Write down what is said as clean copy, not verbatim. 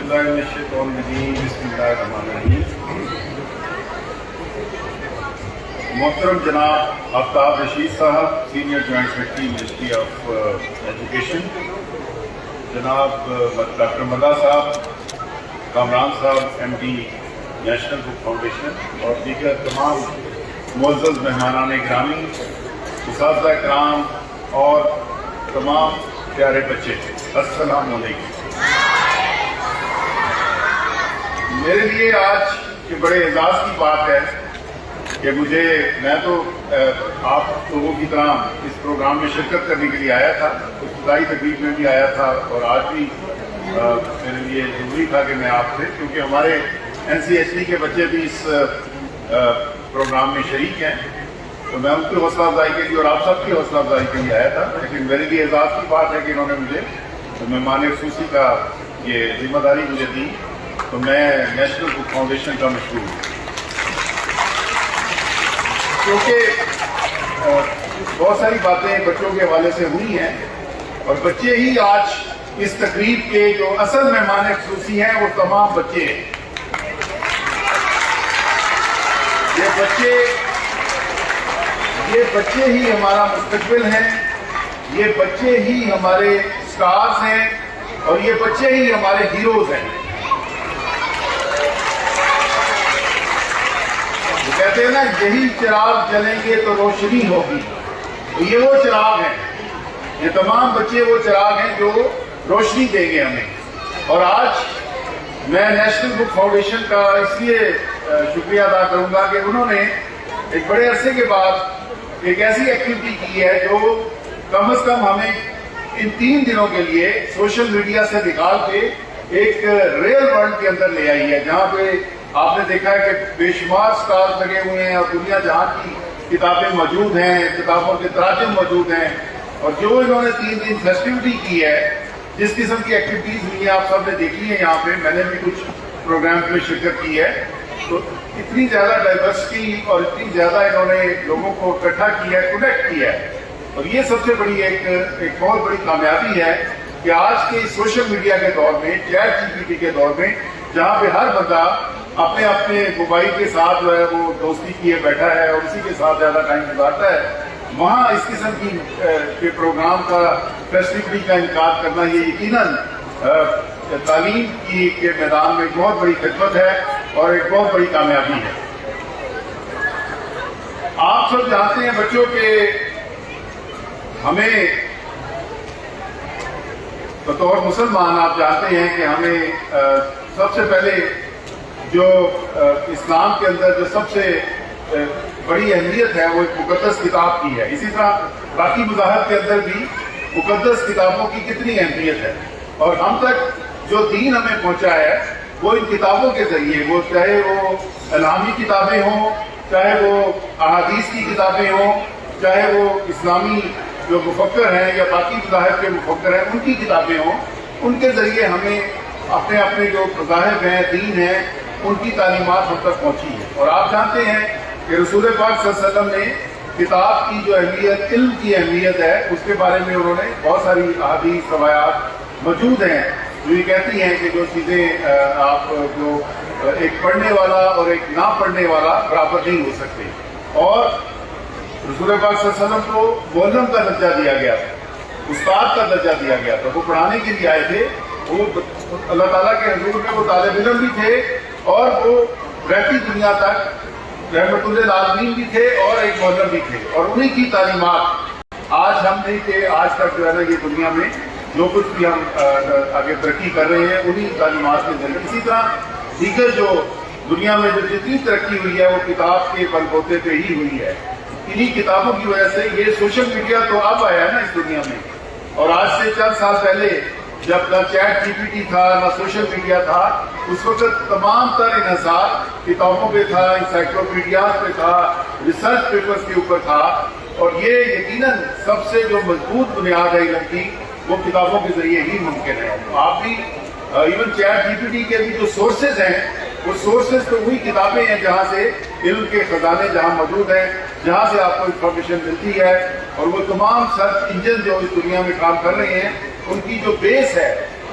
باللہ من الشیطان الرجیم بسم اللہ الرحمن الرحیم۔ محترم جناب آفتاب رشید صاحب، senior joint secretary ministry of education, جناب ڈاکٹر ملا صاحب، کامران صاحب ایم ڈی نیشنل بک فاؤنڈیشن، اور دیگر تمام معزز مہمانان گرامی، اساتذہ اکرام اور تمام پیارے بچے، السلام علیکم۔ میرے لیے آج یہ بڑے اعزاز کی بات ہے کہ میں تو آپ لوگوں کی طرح اس پروگرام میں شرکت کرنے کے لیے آیا تھا، ابتدائی تقریب میں بھی آیا تھا، اور آج بھی میرے لیے ضروری تھا کہ میں آپ سے، کیونکہ ہمارے این سی ایس ٹی کے بچے بھی اس پروگرام میں شریک ہیں، تو میں ان کی حوصلہ افزائی کے لیے اور آپ سب کی حوصلہ افزائی کے لیے آیا تھا۔ لیکن میرے لیے اعزاز کی بات ہے کہ انہوں نے مجھے مہمان خصوصی کا یہ ذمہ داری مجھے دی، تو میں نیشنل بک فاؤنڈیشن کا مشکور ہوں، کیونکہ بہت ساری باتیں بچوں کے حوالے سے ہوئی ہیں، اور بچے ہی آج اس تقریب کے جو اصل مہمان خصوصی ہیں وہ تمام بچے ہیں۔ یہ بچے ہی ہمارا مستقبل ہیں، یہ بچے ہی ہمارے سٹارز ہیں، اور یہ بچے ہی ہمارے ہیروز ہیں۔ وہ کہتے ہیں نا، یہی چراغ جلیں گے تو روشنی ہوگی، تو یہ وہ چراغ ہیں، یہ تمام بچے وہ چراغ ہیں جو روشنی دیں گے ہمیں۔ اور آج میں نیشنل بک فاؤنڈیشن کا اس لیے شکریہ ادا کروں گا کہ انہوں نے ایک بڑے عرصے کے بعد ایک ایسی ایکٹیویٹی کی ہے جو کم از کم ہمیں ان 3 دنوں کے لیے سوشل میڈیا سے نکال کے ایک ریئل ورلڈ کے اندر لے آئی ہے، جہاں پہ آپ نے دیکھا ہے کہ بے شمار سٹارز لگے ہوئے ہیں، اور دنیا جہاں کی کتابیں موجود ہیں، کتابوں کے تراجم موجود ہیں، اور جو انہوں نے 3 دن فیسٹیوٹی کی ہے، جس قسم کی ایکٹیویٹیز ہوئی ہیں آپ سب نے دیکھی ہیں یہاں پہ، میں نے بھی کچھ پروگرامز میں شرکت کی ہے، تو اتنی زیادہ ڈائیورسٹی اور اتنی زیادہ انہوں نے لوگوں کو اکٹھا کیا ہے، کنیکٹ کیا ہے، اور یہ سب سے بڑی ایک بہت بڑی کامیابی ہے کہ آج کے سوشل میڈیا کے دور میں، چیٹ جی پی ٹی کے دور میں، جہاں پہ ہر بندہ اپنے اپنے موبائل کے ساتھ جو ہے وہ دوستی کیے بیٹھا ہے اور اسی کے ساتھ زیادہ ٹائم گزارتا ہے، وہاں اس قسم کی پروگرام کا فیسٹیوٹی کا انعقاد کرنا یہ یقیناً تعلیم کے میدان میں بہت بڑی خدمت ہے اور ایک بہت بڑی کامیابی ہے۔ آپ سب جانتے ہیں بچوں کہ ہمیں بطور مسلمان آپ جانتے ہیں کہ ہمیں سب سے پہلے جو اسلام کے اندر جو سب سے بڑی اہمیت ہے وہ ایک مقدس کتاب کی ہے، اسی طرح باقی مذاہب کے اندر بھی مقدس کتابوں کی کتنی اہمیت ہے، اور ہم تک جو دین ہمیں پہنچا ہے وہ ان کتابوں کے ذریعے، وہ چاہے وہ الہامی کتابیں ہوں، چاہے وہ احادیث کی کتابیں ہوں، چاہے وہ اسلامی جو مفکر ہیں یا باقی مذاہب کے مفکر ہیں ان کی کتابیں ہوں، ان کے ذریعے ہمیں اپنے اپنے جو مذاہب ہیں، دین ہیں، ان کی تعلیمات ہم تک پہنچی ہے۔ اور آپ جانتے ہیں کہ رسول پاک صلی اللہ علیہ وسلم نے کتاب کی جو اہمیت، علم کی اہمیت ہے، اس کے بارے میں انہوں نے بہت ساری احادیث روایات موجود ہیں جو یہ کہتی ہیں کہ جو چیزیں آپ جو ایک پڑھنے والا اور ایک نہ پڑھنے والا برابر نہیں ہو سکتے، اور رسول پاک صلی اللہ علیہ وسلم کو معلم کا درجہ دیا گیا تھا، استاد کا درجہ دیا گیا تھا، وہ پڑھانے کے لیے آئے تھے، وہ اللہ تعالیٰ کے حضور میں وہ طالب علم بھی تھے اور وہ رہتی دنیا تک رحمت للعالمین بھی تھے اور ایک معلم بھی تھے، اور انہی کی تعلیمات آج ہم نے کہ آج تک جو ہے نا یہ دنیا میں جو کچھ بھی ہم آگے ترقی کر رہے ہیں انہی تعلیمات کے ذریعے۔ اسی طرح دیگر جو دنیا میں جو جتنی ترقی ہوئی ہے وہ کتاب کے بل بوتے پہ ہی ہوئی ہے، انہی کتابوں کی وجہ سے۔ یہ سوشل میڈیا تو اب آیا ہے نا اس دنیا میں، اور آج سے چند سال پہلے جب نہ چیٹ جی پی ٹی تھا نہ سوشل میڈیا تھا، اس وقت تمام تر انحصار کتابوں پہ تھا، انسائکلوپیڈیاز پہ تھا، ریسرچ پیپرز کے اوپر تھا، اور یہ یقیناً سب سے جو مضبوط بنیاد ہے علم کی وہ کتابوں کے ذریعے ہی ممکن ہے۔ آپ بھی even chat G P T کے بھی جو سورسز ہیں وہ سورسز تو وہی کتابیں ہیں جہاں سے علم کے خزانے جہاں موجود ہیں، جہاں سے آپ کو انفارمیشن ملتی ہے، اور وہ تمام سرچ انجن جو اس دنیا میں کام کر رہے ہیں ان کی جو بیس ہے